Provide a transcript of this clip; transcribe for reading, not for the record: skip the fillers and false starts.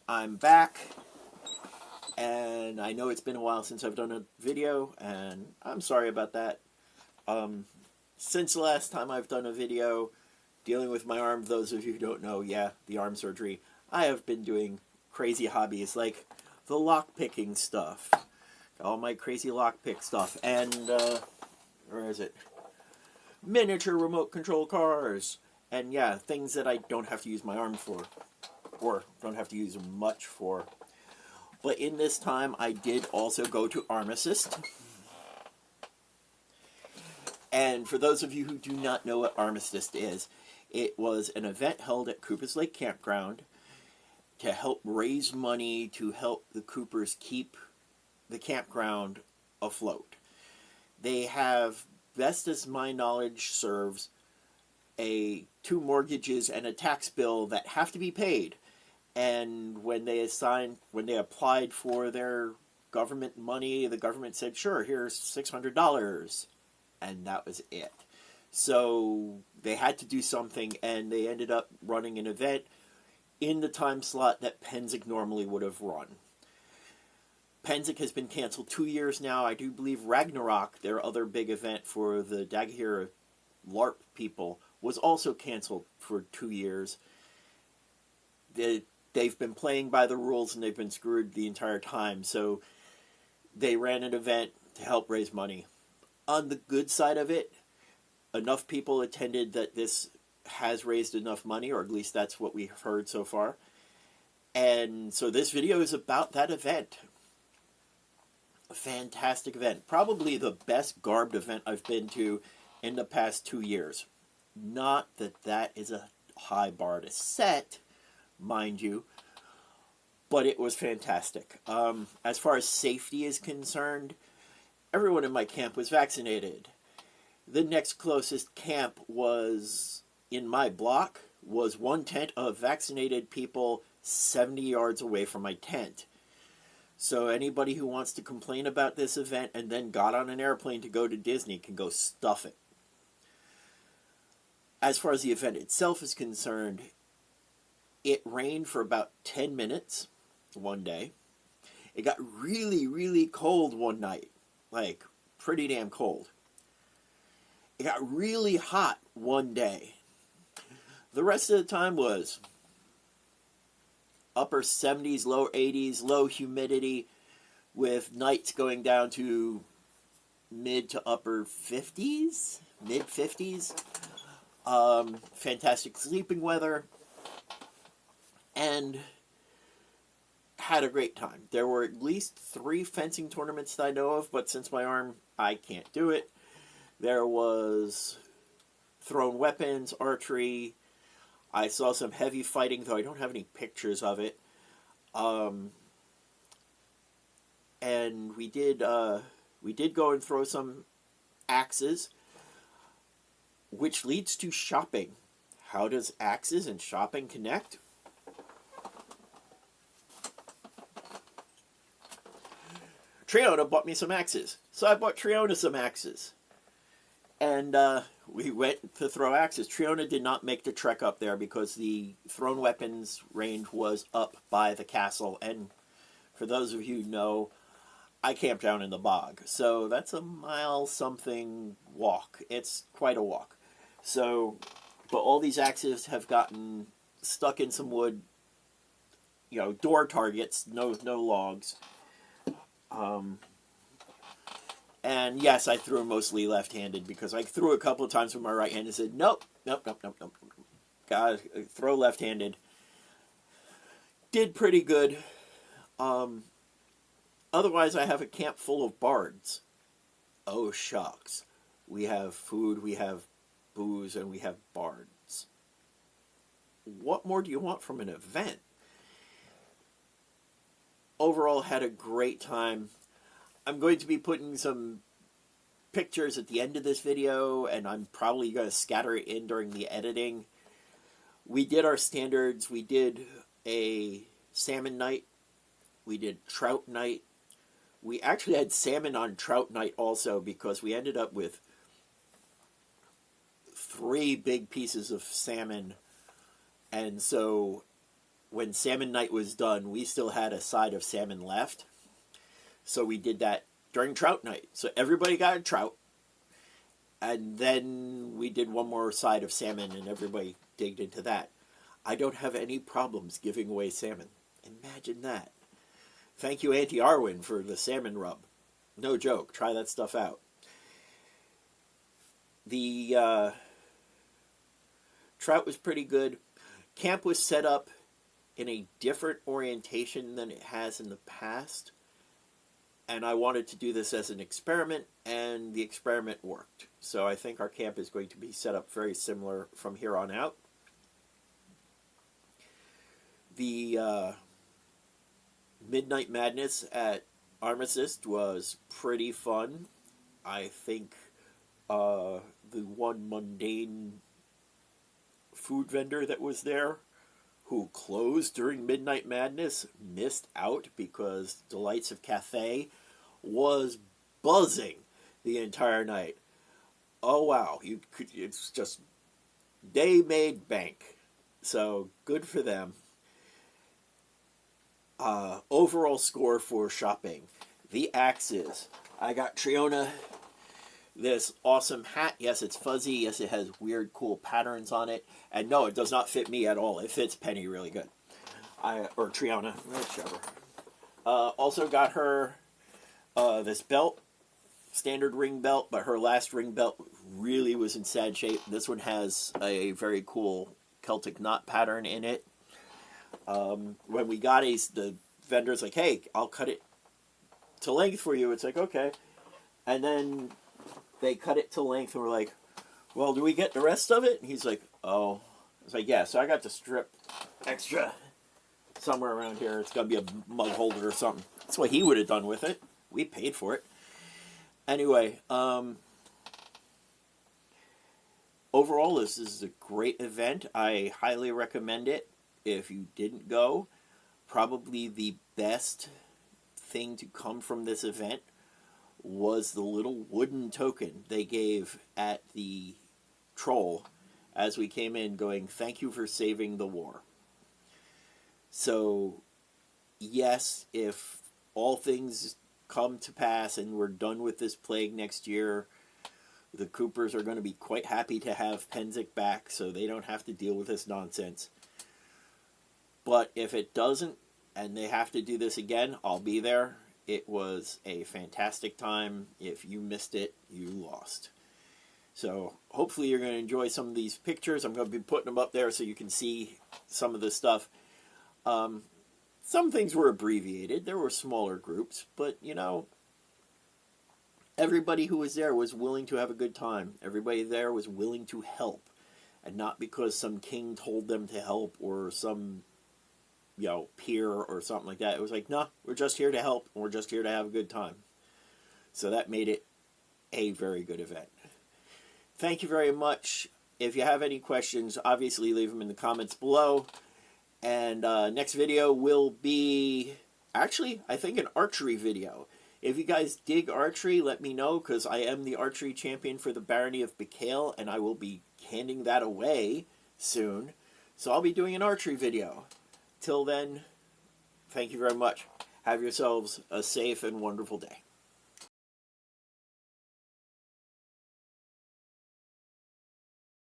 I'm back, and I know it's been a while since I've done a video, and I'm sorry about that. Since the last time I've done a video dealing with my arm, those of you who don't know, yeah, the arm surgery, I have been doing crazy hobbies like the lockpicking stuff, all my crazy lockpick stuff, and, where is it? Miniature remote control cars, and yeah, things that I don't have to use my arm for, or don't have to use much for. But in this time, I did also go to Armistice. And for those of you who do not know what Armistice is, it was an event held at Cooper's Lake Campground to help raise money to help the Coopers keep the campground afloat. They have, best as my knowledge serves, two mortgages and a tax bill that have to be paid. And when they applied for their government money, the government said, sure, here's $600. And that was it. So they had to do something, and they ended up running an event in the time slot that Pennsic normally would have run. Pennsic has been canceled 2 years now. I do believe Ragnarok, their other big event for the Dagahira LARP people, was also canceled for 2 years. They've been playing by the rules, and they've been screwed the entire time. So they ran an event to help raise money. On the good side of it, enough people attended that this has raised enough money, or at least that's what we've heard so far. And so this video is about that event. A fantastic event. Probably the best garbed event I've been to in the past 2 years. Not that that is a high bar to set, mind you, but it was fantastic. As far as safety is concerned, everyone in my camp was vaccinated. The next closest camp was, in my block, was one tent of vaccinated people 70 yards away from my tent. So anybody who wants to complain about this event and then got on an airplane to go to Disney can go stuff it. As far as the event itself is concerned, it rained for about 10 minutes one day. It got really, really cold one night. Like, pretty damn cold. It got really hot one day. The rest of the time was upper 70s, low 80s, low humidity, with nights going down to mid to upper 50s, mid 50s. Fantastic sleeping weather, and had a great time. There were at least 3 fencing tournaments that I know of, but since my arm, I can't do it. There was thrown weapons, archery. I saw some heavy fighting, though I don't have any pictures of it. And we did go and throw some axes, which leads to shopping. How does axes and shopping connect? Triona bought me some axes, so I bought Triona some axes. And we went to throw axes. Triona did not make the trek up there because the thrown weapons range was up by the castle. And for those of you who know, I camp down in the bog. So that's a mile-something walk. It's quite a walk. So, but all these axes have gotten stuck in some wood, door targets, no logs. And yes, I threw mostly left-handed because I threw a couple of times with my right hand and said, nope. Gotta throw left-handed. Did pretty good. Otherwise, I have a camp full of bards. Oh, shucks. We have food, we have booze, and we have bards. What more do you want from an event? Overall, had a great time. I'm going to be putting some pictures at the end of this video, and I'm probably going to scatter it in during the editing. We did our standards. We did a salmon night. We did trout night. We actually had salmon on trout night also because we ended up with 3 big pieces of salmon. And so when salmon night was done, we still had a side of salmon left. So we did that during trout night. So everybody got a trout. And then we did one more side of salmon, and everybody digged into that. I don't have any problems giving away salmon. Imagine that. Thank you, Auntie Arwen, for the salmon rub. No joke. Try that stuff out. The trout was pretty good. Camp was set up in a different orientation than it has in the past. And I wanted to do this as an experiment, and the experiment worked. So I think our camp is going to be set up very similar from here on out. The Midnight Madness at Armistice was pretty fun. I think the one mundane food vendor that was there, who closed during Midnight Madness, missed out because Delights of Cathay was buzzing the entire night. Oh wow, it's just, they made bank. So good for them. Overall score for shopping. The axes. I got Triona this awesome hat. Yes, it's fuzzy. Yes, it has weird, cool patterns on it. And no, it does not fit me at all. It fits Penny really good. Or Triona, whichever. Also got her this belt, standard ring belt, but her last ring belt really was in sad shape. This one has a very cool Celtic knot pattern in it. When we got the vendor's like, hey, I'll cut it to length for you. It's like, okay. And then they cut it to length, and we're like, well, do we get the rest of it? And he's like, oh. It's like, yeah, so I got to strip extra somewhere around here. It's got to be a mug holder or something. That's what he would have done with it. We paid for it. Anyway, overall, this is a great event. I highly recommend it. If you didn't go, probably the best thing to come from this event was the little wooden token they gave at the troll as we came in, going, thank you for saving the war. So, yes, if all things come to pass and we're done with this plague next year, the Coopers are going to be quite happy to have Pennsic back so they don't have to deal with this nonsense. But if it doesn't, and they have to do this again, I'll be there. It was a fantastic time. If you missed it, you lost. So hopefully you're going to enjoy some of these pictures. I'm going to be putting them up there so you can see some of the stuff. Some things were abbreviated. There were smaller groups. But, you know, everybody who was there was willing to have a good time. Everybody there was willing to help. And not because some king told them to help or some, you know, peer or something like that. It was like, no, we're just here to help, and we're just here to have a good time. So that made it a very good event. Thank you very much. If you have any questions, obviously leave them in the comments below. And next video will be, actually, I think an archery video. If you guys dig archery, let me know, because I am the archery champion for the Barony of Bacale, and I will be handing that away soon. So I'll be doing an archery video. Till then, thank you very much. Have yourselves a safe and wonderful day.